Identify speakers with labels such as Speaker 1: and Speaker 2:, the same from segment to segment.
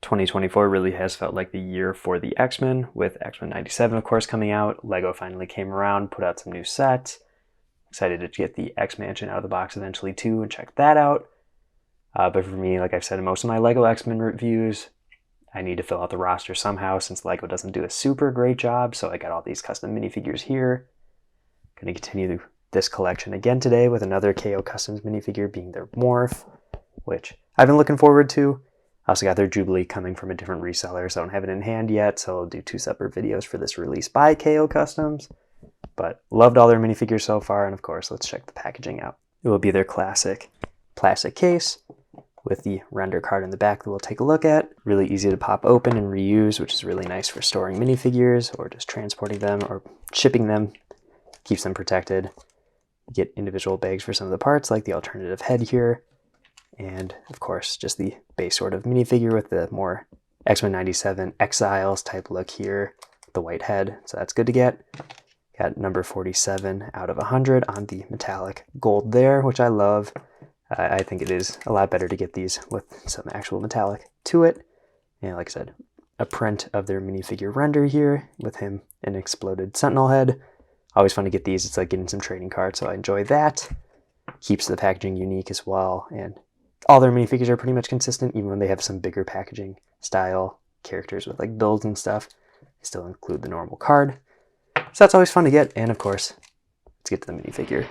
Speaker 1: 2024 really has felt like the year for the X-Men, with X-Men 97 of course coming out. Lego finally came around, put out some new sets. Excited to get the X-Mansion out of the box eventually too and check that out. But for me, like I've said in most of my Lego X-Men reviews, I need to fill out the roster somehow since Lego doesn't do a super great job. So I got all these custom minifigures here. Going to continue this collection again today with another KO Customs minifigure being their Morph, which I've been looking forward to. I also got their Jubilee coming from a different reseller, so I don't have it in hand yet, so I'll do 2 separate videos for this release by KO Customs. But loved all their minifigures so far, and of course, let's check the packaging out. It will be their classic plastic case with the render card in the back that we'll take a look at. Really easy to pop open and reuse, which is really nice for storing minifigures or just transporting them or shipping them. Keeps them protected. You get individual bags for some of the parts, like the alternative head here. And of course, just the base sort of minifigure with the more X-Men 97 Exiles type look here, the white head. So that's good to get. Got number 47 out of 100 on the metallic gold there, which I love. I think it is a lot better to get these with some actual metallic to it. And like I said, a print of their minifigure render here with him an exploded Sentinel head. Always fun to get these. It's like getting some trading cards, so I enjoy that. Keeps the packaging unique as well, and all their minifigures are pretty much consistent, even when they have some bigger packaging style characters with like builds and stuff. They still include the normal card. So that's always fun to get, and of course, let's get to the minifigure.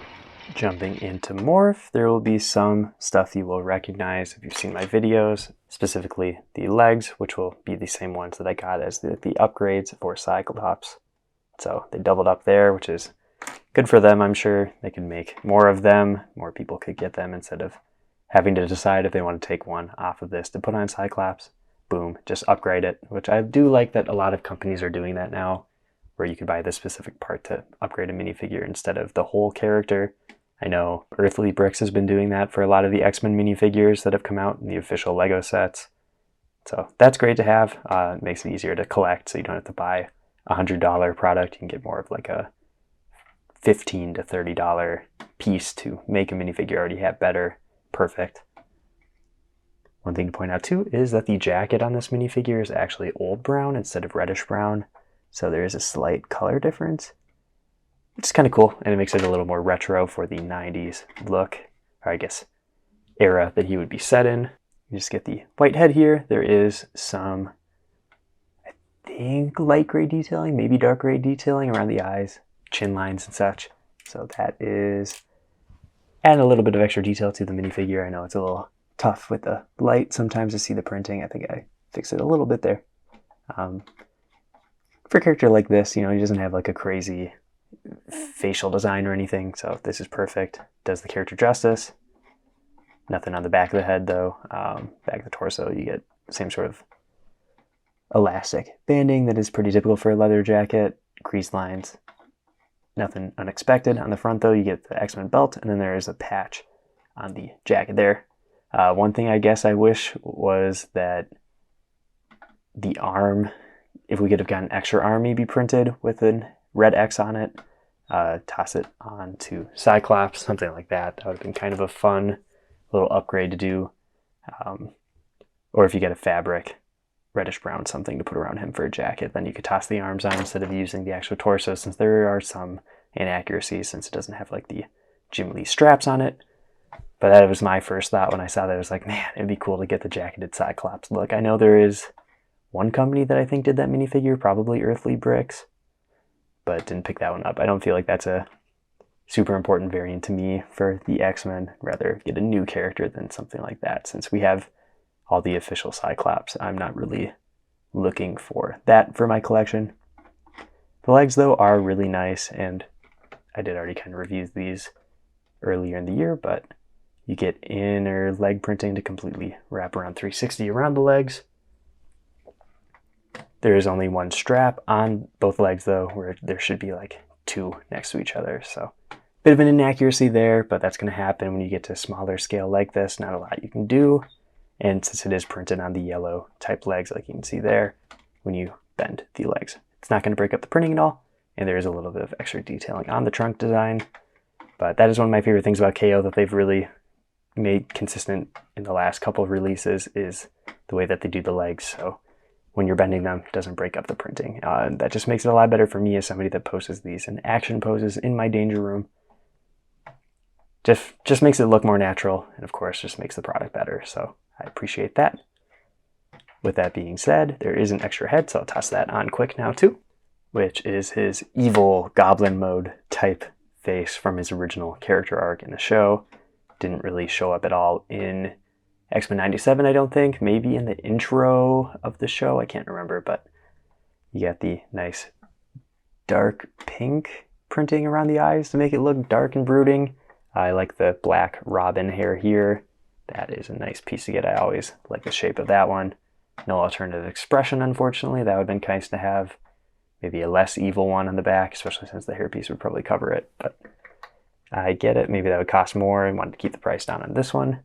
Speaker 1: Jumping into Morph, there will be some stuff you will recognize if you've seen my videos, specifically the legs, which will be the same ones that I got as the upgrades for Cyclops. So they doubled up there, which is good for them, I'm sure. They can make more of them, more people could get them instead of having to decide if they want to take one off of this to put on Cyclops. Boom, just upgrade it, which I do like that a lot of companies are doing that now, where you could buy this specific part to upgrade a minifigure instead of the whole character. I know Earthly Bricks has been doing that for a lot of the X-Men minifigures that have come out in the official Lego sets. So that's great to have. It makes it easier to collect, so you don't have to buy a $100 product. You can get more of like a $15 to $30 piece to make a minifigure you already have better. Perfect. One thing to point out too is that the jacket on this minifigure is actually old brown instead of reddish brown. So there is a slight color difference, which is kind of cool, and it makes it a little more retro for the 90s look, or I guess era that he would be set in. You just get the white head here. There is some, I think, light gray detailing, maybe dark gray detailing around the eyes, chin lines and such. So that is adding a little bit of extra detail to the minifigure. I know it's a little tough with the light sometimes to see the printing. I think I fixed it a little bit there. For a character like this, you know, he doesn't have like a crazy facial design or anything, so this is perfect. Does the character justice. Nothing on the back of the head though. Back of the torso, you get the same sort of elastic banding that is pretty typical for a leather jacket. Crease lines. Nothing unexpected. On the front though, you get the X-Men belt, and then there is a patch on the jacket there. One thing I guess I wish was that the arm, if we could have gotten an extra arm maybe printed with a red X on it, toss it onto Cyclops, something like that. That would have been kind of a fun little upgrade to do. Or if you get a fabric, reddish brown something to put around him for a jacket, then you could toss the arms on instead of using the actual torso, since there are some inaccuracies since it doesn't have like the Jim Lee straps on it. But that was my first thought when I saw that. I was like, man, it'd be cool to get the jacketed Cyclops look. I know there is one company that I think did that minifigure, probably Earthly Bricks, but didn't pick that one up. I don't feel like that's a super important variant to me for the X-Men. Rather get a new character than something like that. Since we have all the official Cyclops, I'm not really looking for that for my collection. The legs though are really nice, and I did already kind of review these earlier in the year, but you get inner leg printing to completely wrap around 360 around the legs. There is only one strap on both legs though, where there should be like 2 next to each other. So bit of an inaccuracy there, but that's going to happen when you get to a smaller scale like this. Not a lot you can do. And since it is printed on the yellow type legs, like you can see there, when you bend the legs, it's not going to break up the printing at all. And there is a little bit of extra detailing on the trunk design. But that is one of my favorite things about KO that they've really made consistent in the last couple of releases, is the way that they do the legs, so when you're bending them, it doesn't break up the printing. That just makes it a lot better for me as somebody that poses these in action poses in my danger room. Just makes it look more natural, and of course just makes the product better, so I appreciate that. With that being said, there is an extra head, so I'll toss that on quick now too, which is his evil goblin mode type face from his original character arc in the show. Didn't really show up at all in X-Men 97, I don't think. Maybe in the intro of the show, I can't remember, but you got the nice dark pink printing around the eyes to make it look dark and brooding. I like the black robin hair here. That is a nice piece to get. I always like the shape of that one. No alternative expression, unfortunately. That would have been nice to have. Maybe a less evil one on the back, especially since the hairpiece would probably cover it. But I get it. Maybe that would cost more. I wanted to keep the price down on this one,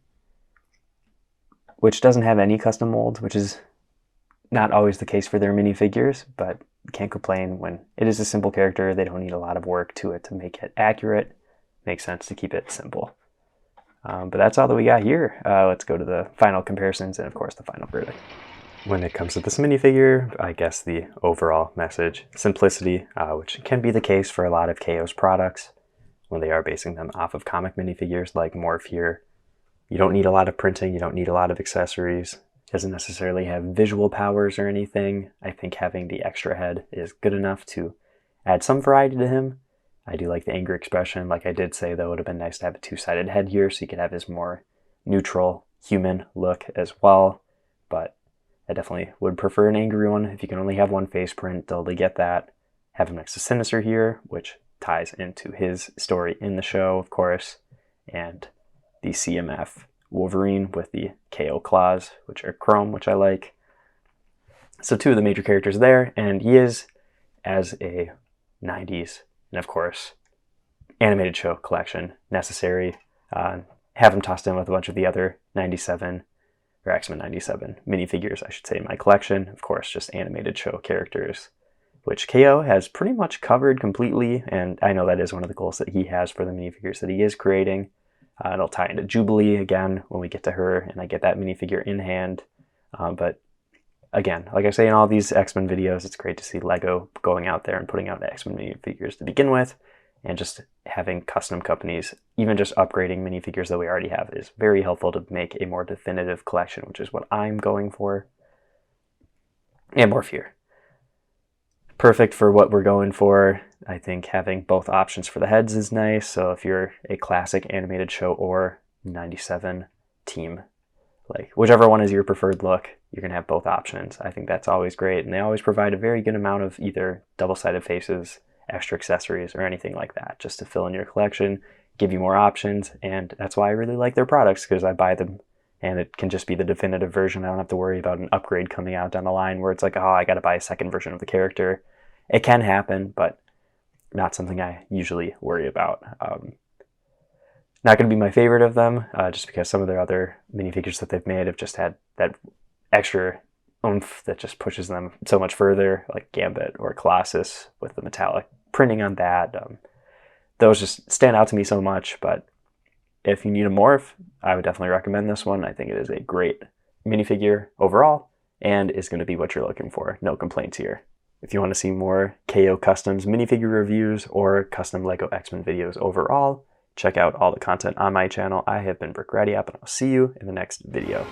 Speaker 1: which doesn't have any custom molds, which is not always the case for their minifigures, but can't complain when it is a simple character. They don't need a lot of work to it to make it accurate. Makes sense to keep it simple. But that's all that we got here. Let's go to the final comparisons and, of course, the final verdict. When it comes to this minifigure, I guess the overall message, simplicity, which can be the case for a lot of KO's products when they are basing them off of comic minifigures like Morph here. You don't need a lot of printing, you don't need a lot of accessories. It doesn't necessarily have visual powers or anything. I think having the extra head is good enough to add some variety to him. I do like the angry expression. Like I did say, though, it would have been nice to have a two-sided head here so you could have his more neutral human look as well. But I definitely would prefer an angry one. If you can only have one face print, totally get that. Have him next to Sinister here, which ties into his story in the show, of course. And the CMF Wolverine with the KO claws, which are chrome, which I like. So two of the major characters there, and he is, as a 90s, and of course, animated show collection necessary. Have him tossed in with a bunch of the other 97, or X-Men 97 minifigures, I should say, in my collection. Of course, just animated show characters, which KO has pretty much covered completely, and I know that is one of the goals that he has for the minifigures that he is creating. It'll tie into Jubilee again when we get to her and I get that minifigure in hand. But again, like I say in all these X-Men videos, it's great to see LEGO going out there and putting out X-Men minifigures to begin with, and just having custom companies, even just upgrading minifigures that we already have, is very helpful to make a more definitive collection, which is what I'm going for. And Morph here. Perfect for what we're going for. I think having both options for the heads is nice. So if you're a classic animated show or 97 team, like whichever one is your preferred look, you're going to have both options. I think that's always great. And they always provide a very good amount of either double-sided faces, extra accessories, or anything like that, just to fill in your collection, give you more options. And that's why I really like their products, because I buy them and it can just be the definitive version. I don't have to worry about an upgrade coming out down the line where it's like, oh, I got to buy a second version of the character. It can happen, but not something I usually worry about. Not going to be my favorite of them, just because some of their other minifigures that they've made have just had that extra oomph that just pushes them so much further, like Gambit or Colossus with the metallic printing on that. Those just stand out to me so much, but if you need a Morph, I would definitely recommend this one. I think it is a great minifigure overall and is going to be what you're looking for. No complaints here. If you want to see more KO Customs minifigure reviews or custom LEGO X-Men videos overall, check out all the content on my channel. I have been Brick Ready Up, and I'll see you in the next video.